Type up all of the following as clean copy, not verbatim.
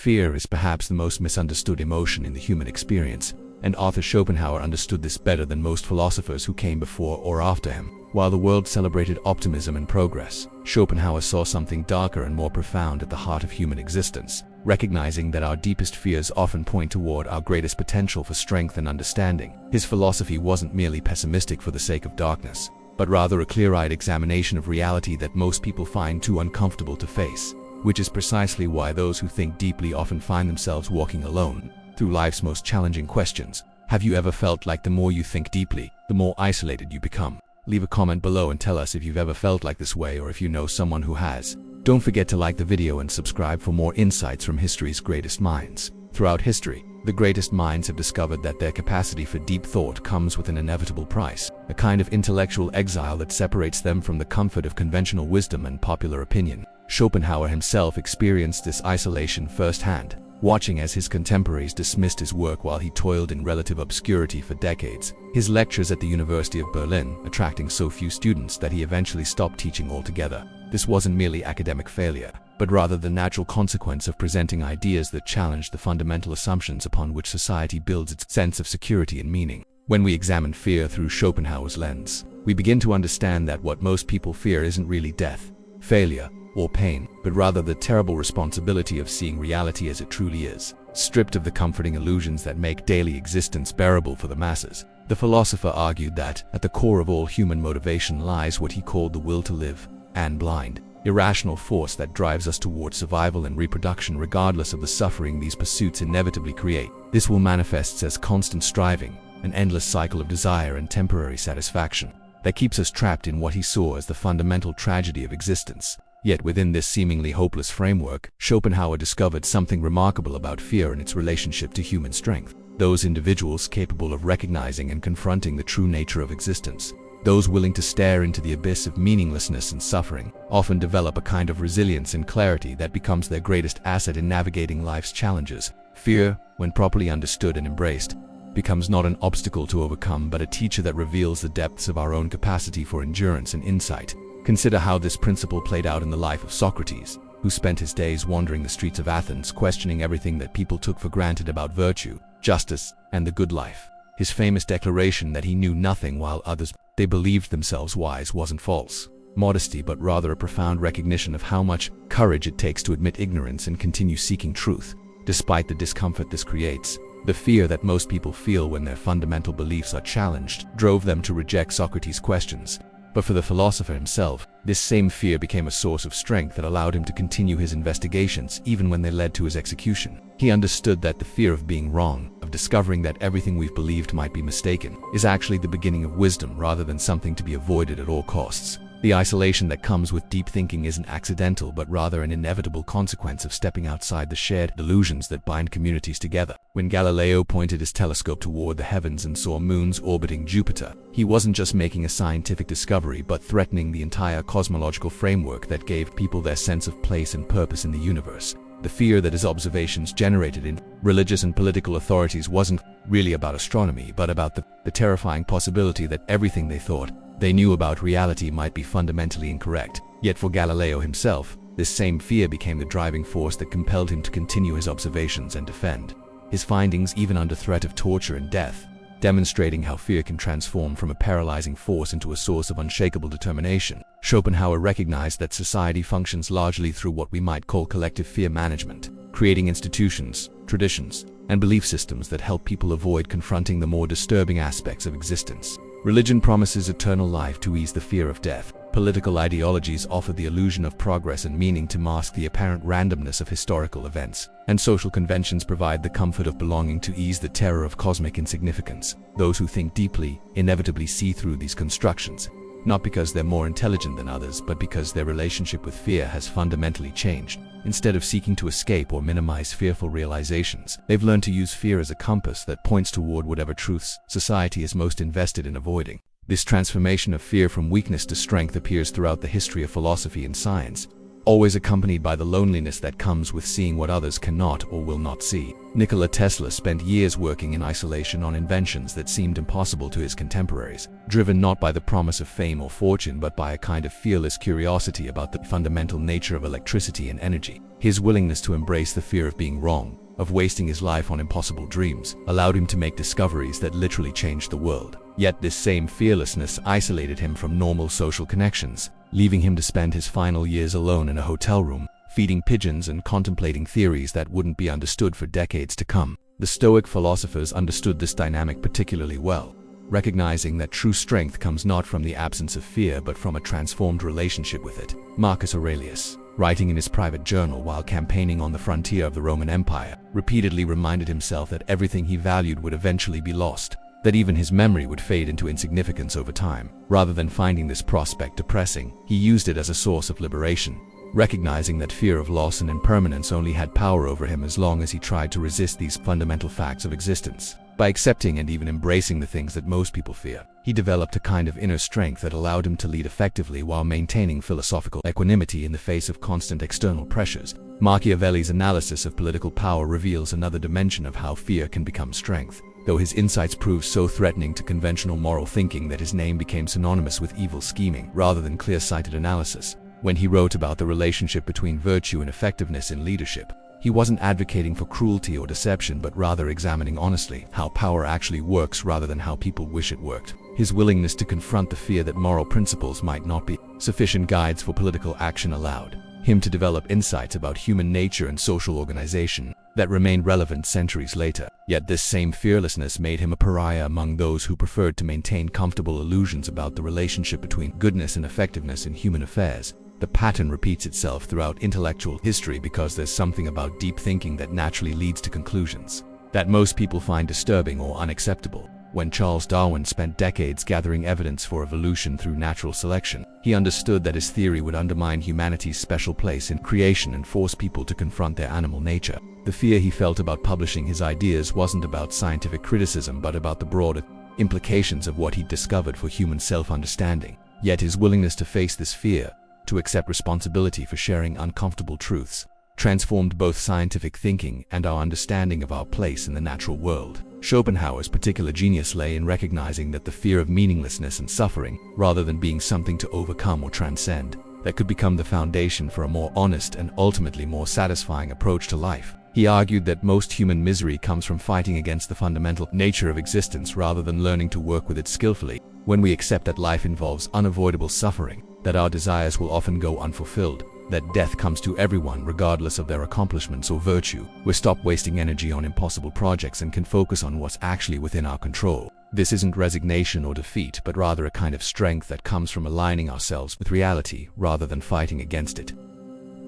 Fear is perhaps the most misunderstood emotion in the human experience, and Arthur Schopenhauer understood this better than most philosophers who came before or after him. While the world celebrated optimism and progress, Schopenhauer saw something darker and more profound at the heart of human existence, recognizing that our deepest fears often point toward our greatest potential for strength and understanding. His philosophy wasn't merely pessimistic for the sake of darkness, but rather a clear-eyed examination of reality that most people find too uncomfortable to face, which is precisely why those who think deeply often find themselves walking alone through life's most challenging questions. Have you ever felt like the more you think deeply, the more isolated you become? Leave a comment below and tell us if you've ever felt like this way or if you know someone who has. Don't forget to like the video and subscribe for more insights from history's greatest minds. Throughout history, the greatest minds have discovered that their capacity for deep thought comes with an inevitable price, a kind of intellectual exile that separates them from the comfort of conventional wisdom and popular opinion. Schopenhauer himself experienced this isolation firsthand, watching as his contemporaries dismissed his work while he toiled in relative obscurity for decades. His lectures at the University of Berlin attracting so few students that he eventually stopped teaching altogether. This wasn't merely academic failure, but rather the natural consequence of presenting ideas that challenged the fundamental assumptions upon which society builds its sense of security and meaning. When we examine fear through Schopenhauer's lens, we begin to understand that what most people fear isn't really death, failure, or pain, but rather the terrible responsibility of seeing reality as it truly is, stripped of the comforting illusions that make daily existence bearable for the masses. The philosopher argued that, at the core of all human motivation lies what he called the will to live, an blind, irrational force that drives us toward survival and reproduction regardless of the suffering these pursuits inevitably create. This will manifest as constant striving, an endless cycle of desire and temporary satisfaction that keeps us trapped in what he saw as the fundamental tragedy of existence. Yet within this seemingly hopeless framework, Schopenhauer discovered something remarkable about fear and its relationship to human strength. Those individuals capable of recognizing and confronting the true nature of existence, those willing to stare into the abyss of meaninglessness and suffering, often develop a kind of resilience and clarity that becomes their greatest asset in navigating life's challenges. Fear, when properly understood and embraced, becomes not an obstacle to overcome but a teacher that reveals the depths of our own capacity for endurance and insight. Consider how this principle played out in the life of Socrates, who spent his days wandering the streets of Athens questioning everything that people took for granted about virtue, justice, and the good life. His famous declaration that he knew nothing while others they believed themselves wise wasn't false modesty but rather a profound recognition of how much courage it takes to admit ignorance and continue seeking truth. Despite the discomfort this creates, the fear that most people feel when their fundamental beliefs are challenged drove them to reject Socrates' questions. But for the philosopher himself, this same fear became a source of strength that allowed him to continue his investigations even when they led to his execution. He understood that the fear of being wrong, of discovering that everything we've believed might be mistaken, is actually the beginning of wisdom rather than something to be avoided at all costs. The isolation that comes with deep thinking isn't accidental but rather an inevitable consequence of stepping outside the shared illusions that bind communities together. When Galileo pointed his telescope toward the heavens and saw moons orbiting Jupiter, he wasn't just making a scientific discovery but threatening the entire cosmological framework that gave people their sense of place and purpose in the universe. The fear that his observations generated in religious and political authorities wasn't really about astronomy but about the terrifying possibility that everything they thought they knew about reality might be fundamentally incorrect. Yet for Galileo himself, this same fear became the driving force that compelled him to continue his observations and defend his findings even under threat of torture and death, demonstrating how fear can transform from a paralyzing force into a source of unshakable determination. Schopenhauer recognized that society functions largely through what we might call collective fear management, creating institutions, traditions, and belief systems that help people avoid confronting the more disturbing aspects of existence. Religion promises eternal life to ease the fear of death. Political ideologies offer the illusion of progress and meaning to mask the apparent randomness of historical events. And social conventions provide the comfort of belonging to ease the terror of cosmic insignificance. Those who think deeply inevitably see through these constructions, not because they're more intelligent than others, but because their relationship with fear has fundamentally changed. Instead of seeking to escape or minimize fearful realizations, they've learned to use fear as a compass that points toward whatever truths society is most invested in avoiding. This transformation of fear from weakness to strength appears throughout the history of philosophy and science. always accompanied by the loneliness that comes with seeing what others cannot or will not see. Nikola Tesla spent years working in isolation on inventions that seemed impossible to his contemporaries, driven not by the promise of fame or fortune but by a kind of fearless curiosity about the fundamental nature of electricity and energy. His willingness to embrace the fear of being wrong, of wasting his life on impossible dreams, allowed him to make discoveries that literally changed the world. Yet this same fearlessness isolated him from normal social connections, leaving him to spend his final years alone in a hotel room, feeding pigeons and contemplating theories that wouldn't be understood for decades to come. The Stoic philosophers understood this dynamic particularly well, recognizing that true strength comes not from the absence of fear but from a transformed relationship with it. Marcus Aurelius, writing in his private journal while campaigning on the frontier of the Roman Empire, repeatedly reminded himself that everything he valued would eventually be lost, that even his memory would fade into insignificance over time. Rather than finding this prospect depressing, he used it as a source of liberation, recognizing that fear of loss and impermanence only had power over him as long as he tried to resist these fundamental facts of existence. By accepting and even embracing the things that most people fear, he developed a kind of inner strength that allowed him to lead effectively while maintaining philosophical equanimity in the face of constant external pressures. Machiavelli's analysis of political power reveals another dimension of how fear can become strength, though his insights proved so threatening to conventional moral thinking that his name became synonymous with evil scheming rather than clear-sighted analysis. When he wrote about the relationship between virtue and effectiveness in leadership, he wasn't advocating for cruelty or deception but rather examining honestly how power actually works rather than how people wish it worked. His willingness to confront the fear that moral principles might not be sufficient guides for political action allowed him to develop insights about human nature and social organization that remained relevant centuries later. Yet this same fearlessness made him a pariah among those who preferred to maintain comfortable illusions about the relationship between goodness and effectiveness in human affairs. The pattern repeats itself throughout intellectual history because there's something about deep thinking that naturally leads to conclusions that most people find disturbing or unacceptable. When Charles Darwin spent decades gathering evidence for evolution through natural selection, he understood that his theory would undermine humanity's special place in creation and force people to confront their animal nature. The fear he felt about publishing his ideas wasn't about scientific criticism but about the broader implications of what he'd discovered for human self-understanding. Yet his willingness to face this fear, to accept responsibility for sharing uncomfortable truths, transformed both scientific thinking and our understanding of our place in the natural world. Schopenhauer's particular genius lay in recognizing that the fear of meaninglessness and suffering, rather than being something to overcome or transcend, that could become the foundation for a more honest and ultimately more satisfying approach to life. He argued that most human misery comes from fighting against the fundamental nature of existence rather than learning to work with it skillfully. When we accept that life involves unavoidable suffering, that our desires will often go unfulfilled, that death comes to everyone regardless of their accomplishments or virtue, we stop wasting energy on impossible projects and can focus on what's actually within our control. This isn't resignation or defeat, but rather a kind of strength that comes from aligning ourselves with reality rather than fighting against it.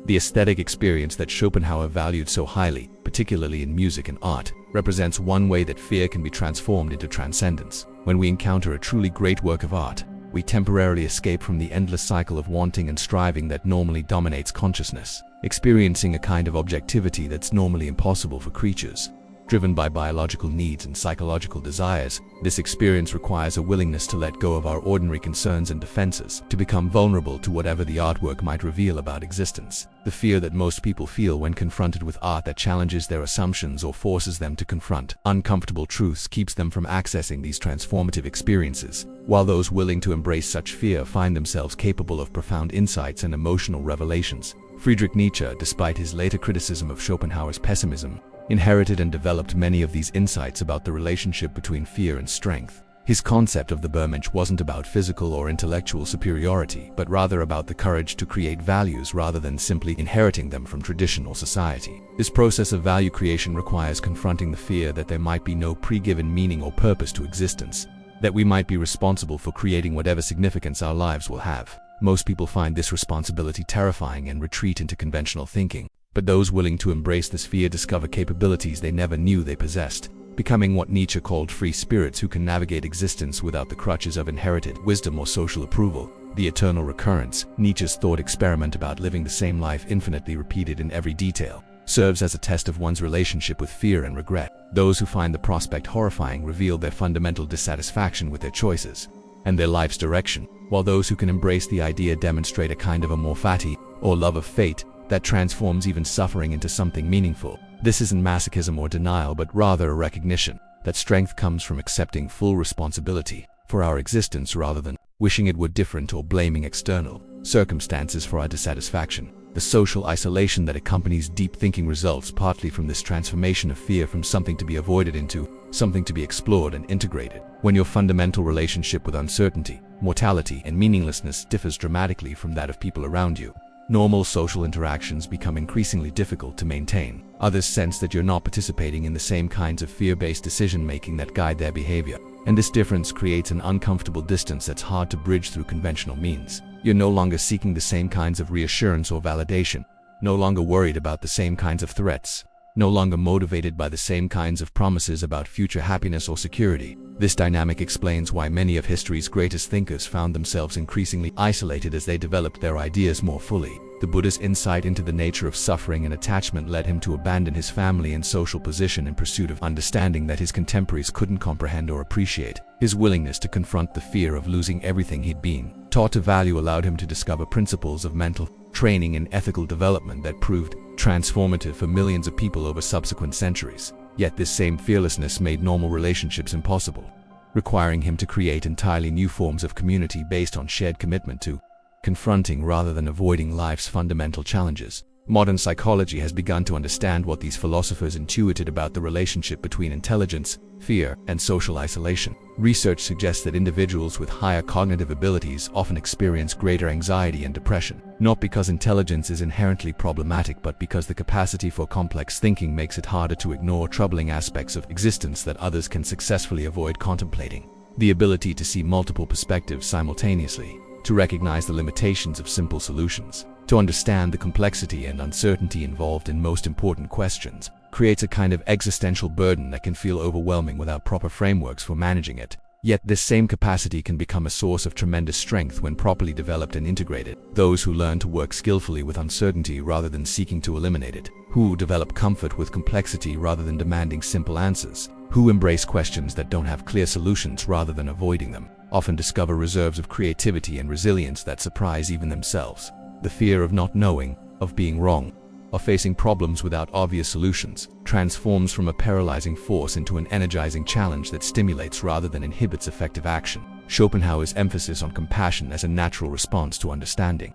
The aesthetic experience that Schopenhauer valued so highly, particularly in music and art, represents one way that fear can be transformed into transcendence. When we encounter a truly great work of art, we temporarily escape from the endless cycle of wanting and striving that normally dominates consciousness, experiencing a kind of objectivity that's normally impossible for creatures. Driven by biological needs and psychological desires, this experience requires a willingness to let go of our ordinary concerns and defenses, to become vulnerable to whatever the artwork might reveal about existence. The fear that most people feel when confronted with art that challenges their assumptions or forces them to confront uncomfortable truths keeps them from accessing these transformative experiences, while those willing to embrace such fear find themselves capable of profound insights and emotional revelations. Friedrich Nietzsche, despite his later criticism of Schopenhauer's pessimism, inherited and developed many of these insights about the relationship between fear and strength. His concept of the Übermensch wasn't about physical or intellectual superiority, but rather about the courage to create values rather than simply inheriting them from traditional society. This process of value creation requires confronting the fear that there might be no pre-given meaning or purpose to existence, that we might be responsible for creating whatever significance our lives will have. Most people find this responsibility terrifying and retreat into conventional thinking. But those willing to embrace this fear discover capabilities they never knew they possessed, becoming what Nietzsche called free spirits who can navigate existence without the crutches of inherited wisdom or social approval. The eternal recurrence, Nietzsche's thought experiment about living the same life infinitely repeated in every detail, serves as a test of one's relationship with fear and regret. Those who find the prospect horrifying reveal their fundamental dissatisfaction with their choices and their life's direction, while those who can embrace the idea demonstrate a kind of amor fati, or love of fate that transforms even suffering into something meaningful. This isn't masochism or denial, but rather a recognition that strength comes from accepting full responsibility for our existence rather than wishing it were different or blaming external circumstances for our dissatisfaction. The social isolation that accompanies deep thinking results partly from this transformation of fear from something to be avoided into something to be explored and integrated. When your fundamental relationship with uncertainty, mortality, and meaninglessness differs dramatically from that of people around you, normal social interactions become increasingly difficult to maintain. Others sense that you're not participating in the same kinds of fear-based decision-making that guide their behavior, and this difference creates an uncomfortable distance that's hard to bridge through conventional means. You're no longer seeking the same kinds of reassurance or validation, no longer worried about the same kinds of threats, no longer motivated by the same kinds of promises about future happiness or security. This dynamic explains why many of history's greatest thinkers found themselves increasingly isolated as they developed their ideas more fully. The Buddha's insight into the nature of suffering and attachment led him to abandon his family and social position in pursuit of understanding that his contemporaries couldn't comprehend or appreciate. His willingness to confront the fear of losing everything he'd been taught to value allowed him to discover principles of mental training and ethical development that proved transformative for millions of people over subsequent centuries. Yet this same fearlessness made normal relationships impossible, requiring him to create entirely new forms of community based on shared commitment to confronting rather than avoiding life's fundamental challenges. Modern psychology has begun to understand what these philosophers intuited about the relationship between intelligence, fear, and social isolation. Research suggests that individuals with higher cognitive abilities often experience greater anxiety and depression, not because intelligence is inherently problematic, but because the capacity for complex thinking makes it harder to ignore troubling aspects of existence that others can successfully avoid contemplating. The ability to see multiple perspectives simultaneously, to recognize the limitations of simple solutions, to understand the complexity and uncertainty involved in most important questions, creates a kind of existential burden that can feel overwhelming without proper frameworks for managing it. Yet this same capacity can become a source of tremendous strength when properly developed and integrated. Those who learn to work skillfully with uncertainty rather than seeking to eliminate it, who develop comfort with complexity rather than demanding simple answers, who embrace questions that don't have clear solutions rather than avoiding them, often discover reserves of creativity and resilience that surprise even themselves. The fear of not knowing, of being wrong, of facing problems without obvious solutions, transforms from a paralyzing force into an energizing challenge that stimulates rather than inhibits effective action. Schopenhauer's emphasis on compassion as a natural response to understanding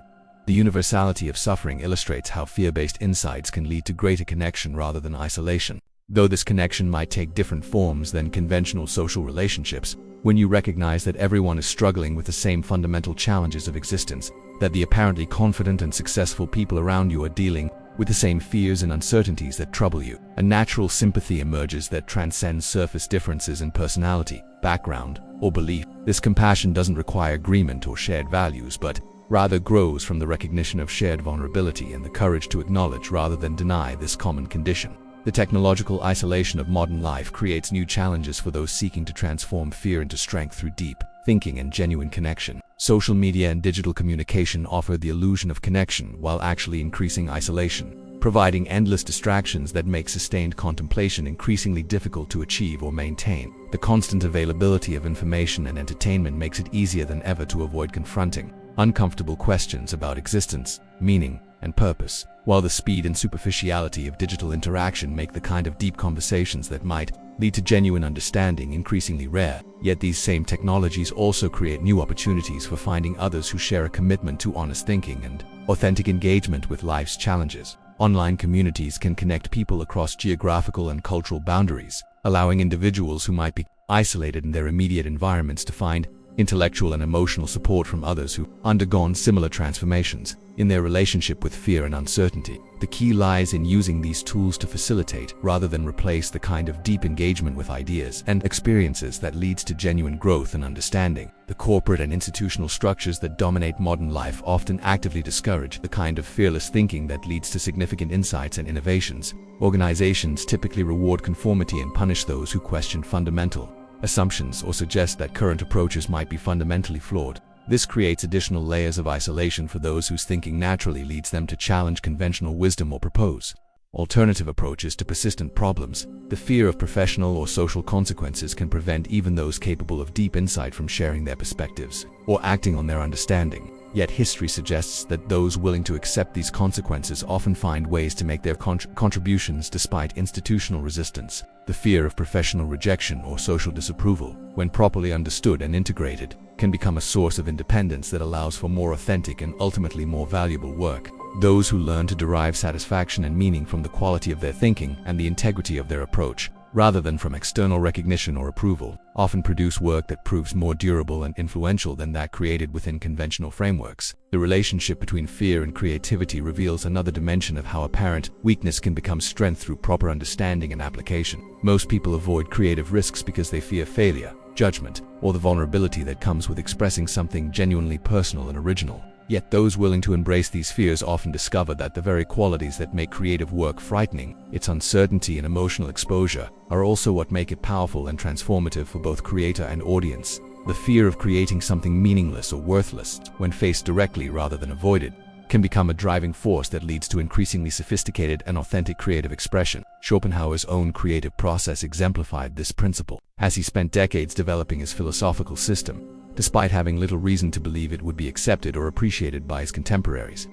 the universality of suffering illustrates how fear-based insights can lead to greater connection rather than isolation. Though this connection might take different forms than conventional social relationships, when you recognize that everyone is struggling with the same fundamental challenges of existence, that the apparently confident and successful people around you are dealing with the same fears and uncertainties that trouble you, a natural sympathy emerges that transcends surface differences in personality, background, or belief. This compassion doesn't require agreement or shared values, but rather grows from the recognition of shared vulnerability and the courage to acknowledge rather than deny this common condition. The technological isolation of modern life creates new challenges for those seeking to transform fear into strength through deep thinking and genuine connection. Social media and digital communication offer the illusion of connection while actually increasing isolation, providing endless distractions that make sustained contemplation increasingly difficult to achieve or maintain. The constant availability of information and entertainment makes it easier than ever to avoid confronting uncomfortable questions about existence, meaning, and purpose, while the speed and superficiality of digital interaction make the kind of deep conversations that might lead to genuine understanding increasingly rare. Yet these same technologies also create new opportunities for finding others who share a commitment to honest thinking and authentic engagement with life's challenges. Online communities can connect people across geographical and cultural boundaries, allowing individuals who might be isolated in their immediate environments to find intellectual and emotional support from others who've undergone similar transformations in their relationship with fear and uncertainty. The key lies in using these tools to facilitate rather than replace the kind of deep engagement with ideas and experiences that leads to genuine growth and understanding. The corporate and institutional structures that dominate modern life often actively discourage the kind of fearless thinking that leads to significant insights and innovations. Organizations typically reward conformity and punish those who question fundamental assumptions or suggest that current approaches might be fundamentally flawed. This creates additional layers of isolation for those whose thinking naturally leads them to challenge conventional wisdom or propose alternative approaches to persistent problems. The fear of professional or social consequences can prevent even those capable of deep insight from sharing their perspectives or acting on their understanding. Yet history suggests that those willing to accept these consequences often find ways to make their contributions despite institutional resistance. The fear of professional rejection or social disapproval, when properly understood and integrated, can become a source of independence that allows for more authentic and ultimately more valuable work. Those who learn to derive satisfaction and meaning from the quality of their thinking and the integrity of their approach, rather than from external recognition or approval, often produce work that proves more durable and influential than that created within conventional frameworks. The relationship between fear and creativity reveals another dimension of how apparent weakness can become strength through proper understanding and application. Most people avoid creative risks because they fear failure, judgment, or the vulnerability that comes with expressing something genuinely personal and original. Yet those willing to embrace these fears often discover that the very qualities that make creative work frightening, its uncertainty and emotional exposure, are also what make it powerful and transformative for both creator and audience. The fear of creating something meaningless or worthless, when faced directly rather than avoided, can become a driving force that leads to increasingly sophisticated and authentic creative expression. Schopenhauer's own creative process exemplified this principle, as he spent decades developing his philosophical system, despite having little reason to believe it would be accepted or appreciated by his contemporaries.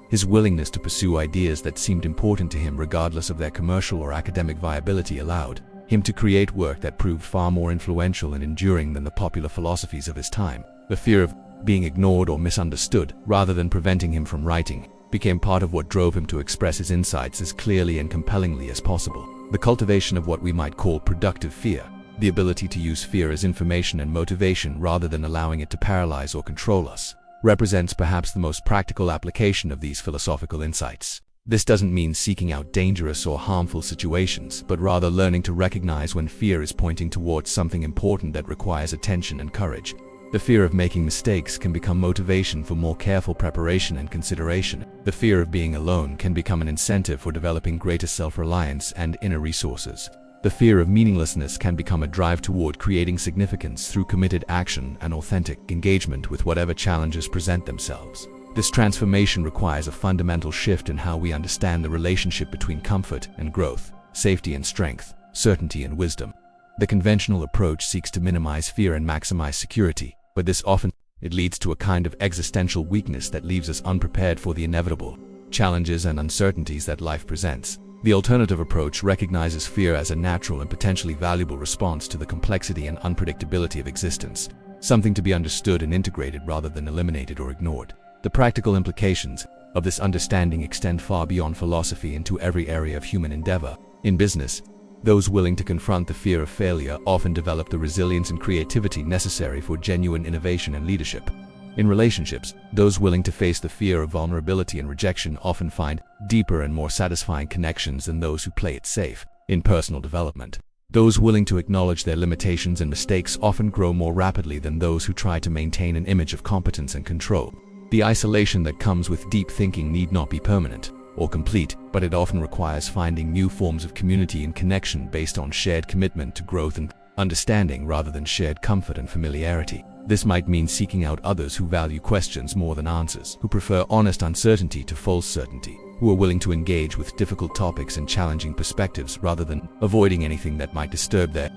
His willingness to pursue ideas that seemed important to him regardless of their commercial or academic viability allowed him to create work that proved far more influential and enduring than the popular philosophies of his time. The fear of being ignored or misunderstood, rather than preventing him from writing, became part of what drove him to express his insights as clearly and compellingly as possible. The cultivation of what we might call productive fear, the ability to use fear as information and motivation rather than allowing it to paralyze or control us, represents perhaps the most practical application of these philosophical insights. This doesn't mean seeking out dangerous or harmful situations, but rather learning to recognize when fear is pointing towards something important that requires attention and courage. The fear of making mistakes can become motivation for more careful preparation and consideration. The fear of being alone can become an incentive for developing greater self-reliance and inner resources. The fear of meaninglessness can become a drive toward creating significance through committed action and authentic engagement with whatever challenges present themselves. This transformation requires a fundamental shift in how we understand the relationship between comfort and growth, safety and strength, certainty and wisdom. The conventional approach seeks to minimize fear and maximize security, but this often leads to a kind of existential weakness that leaves us unprepared for the inevitable challenges and uncertainties that life presents. The alternative approach recognizes fear as a natural and potentially valuable response to the complexity and unpredictability of existence, something to be understood and integrated rather than eliminated or ignored. The practical implications of this understanding extend far beyond philosophy into every area of human endeavor. In business, those willing to confront the fear of failure often develop the resilience and creativity necessary for genuine innovation and leadership. In relationships, those willing to face the fear of vulnerability and rejection often find deeper and more satisfying connections than those who play it safe. In personal development, those willing to acknowledge their limitations and mistakes often grow more rapidly than those who try to maintain an image of competence and control. The isolation that comes with deep thinking need not be permanent or complete, but it often requires finding new forms of community and connection based on shared commitment to growth and understanding rather than shared comfort and familiarity. This might mean seeking out others who value questions more than answers, who prefer honest uncertainty to false certainty, who are willing to engage with difficult topics and challenging perspectives rather than avoiding anything that might disturb their